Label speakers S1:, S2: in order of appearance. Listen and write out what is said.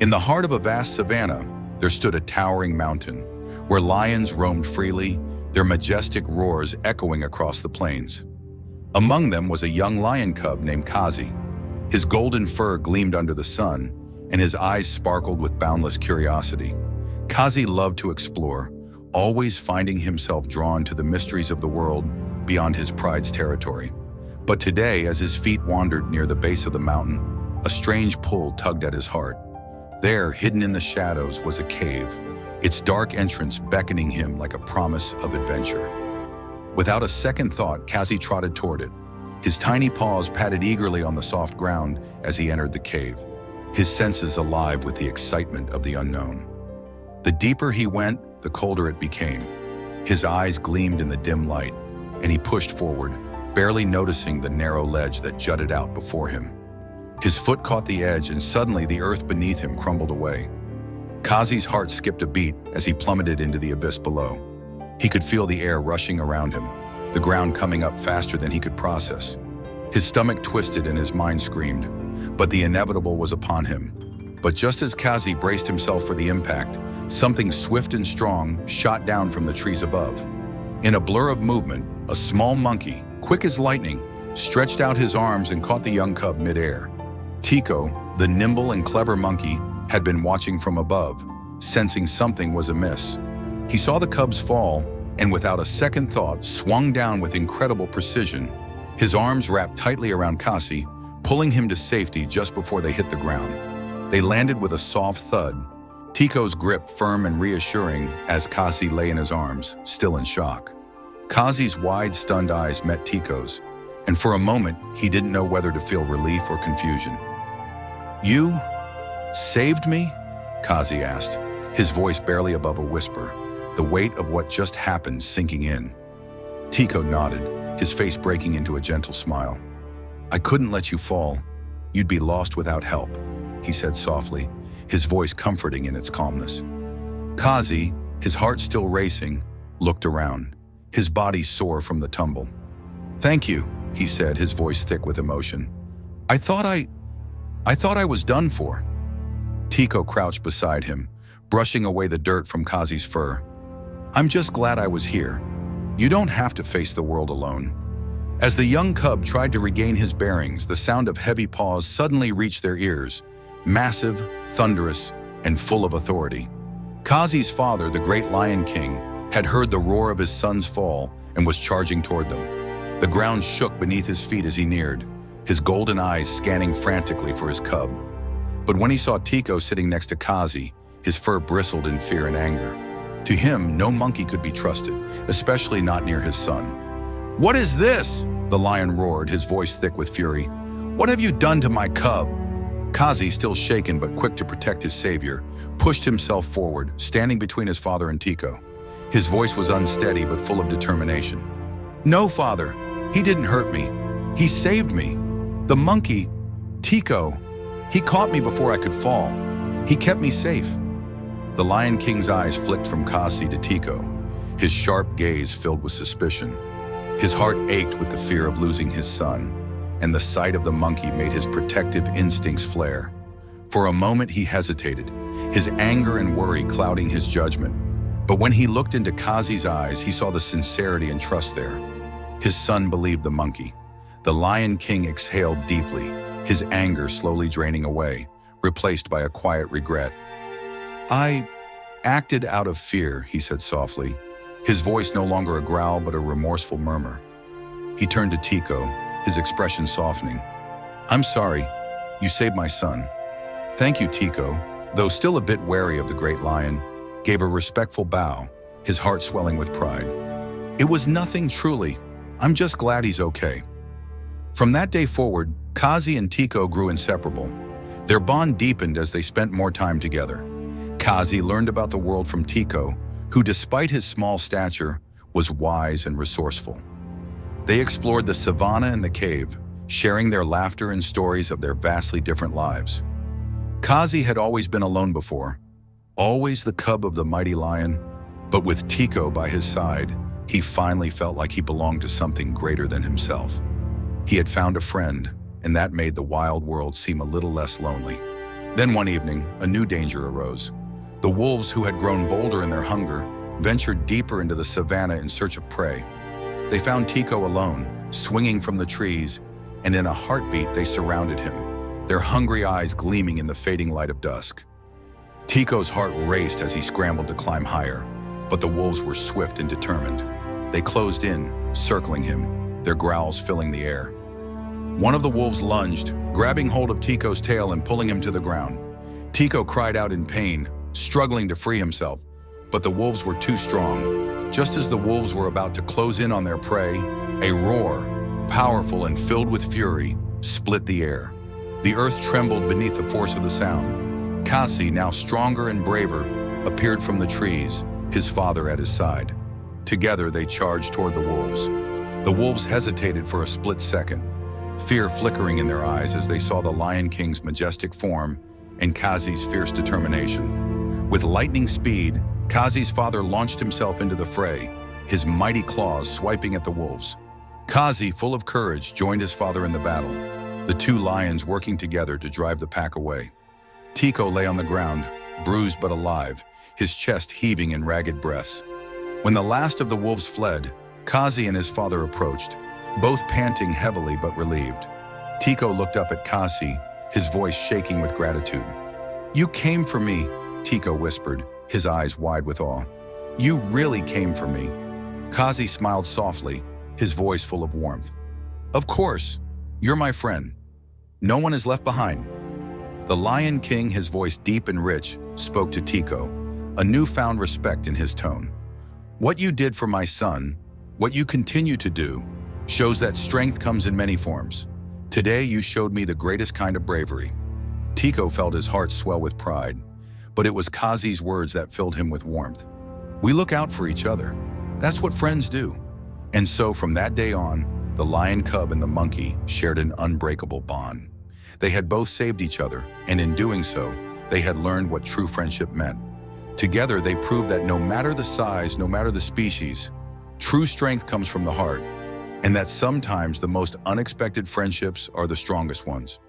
S1: In the heart of a vast savanna, there stood a towering mountain, where lions roamed freely, their majestic roars echoing across the plains. Among them was a young lion cub named Kazi. His golden fur gleamed under the sun, and his eyes sparkled with boundless curiosity. Kazi loved to explore, always finding himself drawn to the mysteries of the world beyond his pride's territory. But today, as his feet wandered near the base of the mountain, a strange pull tugged at his heart. There, hidden in the shadows, was a cave, its dark entrance beckoning him like a promise of adventure. Without a second thought, Kazi trotted toward it. His tiny paws patted eagerly on the soft ground as he entered the cave, his senses alive with the excitement of the unknown. The deeper he went, the colder it became. His eyes gleamed in the dim light, and he pushed forward, barely noticing the narrow ledge that jutted out before him. His foot caught the edge, and suddenly the earth beneath him crumbled away. Kazi's heart skipped a beat as he plummeted into the abyss below. He could feel the air rushing around him, the ground coming up faster than he could process. His stomach twisted and his mind screamed, but the inevitable was upon him. But just as Kazi braced himself for the impact, something swift and strong shot down from the trees above. In a blur of movement, a small monkey, quick as lightning, stretched out his arms and caught the young cub midair. Tico, the nimble and clever monkey, had been watching from above, sensing something was amiss. He saw the cubs fall, and without a second thought, swung down with incredible precision. His arms wrapped tightly around Kazi, pulling him to safety just before they hit the ground. They landed with a soft thud, Tico's grip firm and reassuring as Kazi lay in his arms, still in shock. Kazi's wide, stunned eyes met Tico's, and for a moment, he didn't know whether to feel relief or confusion. "You saved me?" Kazi asked, his voice barely above a whisper, the weight of what just happened sinking in. Tico nodded, his face breaking into a gentle smile. "I couldn't let you fall. You'd be lost without help," he said softly, his voice comforting in its calmness. Kazi, his heart still racing, looked around, his body sore from the tumble. "Thank you," he said, his voice thick with emotion. I thought I was done for." Tico crouched beside him, brushing away the dirt from Kazi's fur. "I'm just glad I was here. You don't have to face the world alone." As the young cub tried to regain his bearings, the sound of heavy paws suddenly reached their ears, massive, thunderous, and full of authority. Kazi's father, the great Lion King, had heard the roar of his son's fall and was charging toward them. The ground shook beneath his feet as he neared, his golden eyes scanning frantically for his cub. But when he saw Tico sitting next to Kazi, his fur bristled in fear and anger. To him, no monkey could be trusted, especially not near his son. "What is this?" the lion roared, his voice thick with fury. "What have you done to my cub?" Kazi, still shaken but quick to protect his savior, pushed himself forward, standing between his father and Tico. His voice was unsteady but full of determination. "No, father, he didn't hurt me. He saved me. The monkey, Tico, he caught me before I could fall. He kept me safe." The Lion King's eyes flicked from Kazi to Tico, his sharp gaze filled with suspicion. His heart ached with the fear of losing his son, and the sight of the monkey made his protective instincts flare. For a moment he hesitated, his anger and worry clouding his judgment. But when he looked into Kazi's eyes, he saw the sincerity and trust there. His son believed the monkey. The Lion King exhaled deeply, his anger slowly draining away, replaced by a quiet regret. "I acted out of fear," he said softly, his voice no longer a growl but a remorseful murmur. He turned to Tico, his expression softening. "I'm sorry. You saved my son." "Thank you," Tico, though still a bit wary of the great lion, gave a respectful bow, his heart swelling with pride. "It was nothing, truly. I'm just glad he's okay." From that day forward, Kazi and Tico grew inseparable. Their bond deepened as they spent more time together. Kazi learned about the world from Tico, who despite his small stature, was wise and resourceful. They explored the savanna and the cave, sharing their laughter and stories of their vastly different lives. Kazi had always been alone before, always the cub of the mighty lion, but with Tico by his side, he finally felt like he belonged to something greater than himself. He had found a friend, and that made the wild world seem a little less lonely. Then one evening, a new danger arose. The wolves, who had grown bolder in their hunger, ventured deeper into the savannah in search of prey. They found Tico alone, swinging from the trees, and in a heartbeat they surrounded him, their hungry eyes gleaming in the fading light of dusk. Tico's heart raced as he scrambled to climb higher, but the wolves were swift and determined. They closed in, circling him, their growls filling the air. One of the wolves lunged, grabbing hold of Tico's tail and pulling him to the ground. Tico cried out in pain, struggling to free himself, but the wolves were too strong. Just as the wolves were about to close in on their prey, a roar, powerful and filled with fury, split the air. The earth trembled beneath the force of the sound. Kasi, now stronger and braver, appeared from the trees, his father at his side. Together they charged toward the wolves. The wolves hesitated for a split second, fear flickering in their eyes as they saw the Lion King's majestic form and Kazi's fierce determination. With lightning speed, Kazi's father launched himself into the fray, his mighty claws swiping at the wolves. Kazi, full of courage, joined his father in the battle, the two lions working together to drive the pack away. Tico lay on the ground, bruised but alive, his chest heaving in ragged breaths. When the last of the wolves fled, Kazi and his father approached, both panting heavily but relieved. Tico looked up at Kasi, his voice shaking with gratitude. "You came for me," Tico whispered, his eyes wide with awe. "You really came for me." Kasi smiled softly, his voice full of warmth. "Of course, you're my friend. No one is left behind." The Lion King, his voice deep and rich, spoke to Tico, a newfound respect in his tone. "What you did for my son, what you continue to do, shows that strength comes in many forms. Today you showed me the greatest kind of bravery." Tico felt his heart swell with pride, but it was Kazi's words that filled him with warmth. "We look out for each other. That's what friends do." And so from that day on, the lion cub and the monkey shared an unbreakable bond. They had both saved each other, and in doing so, they had learned what true friendship meant. Together, they proved that no matter the size, no matter the species, true strength comes from the heart, and that sometimes the most unexpected friendships are the strongest ones.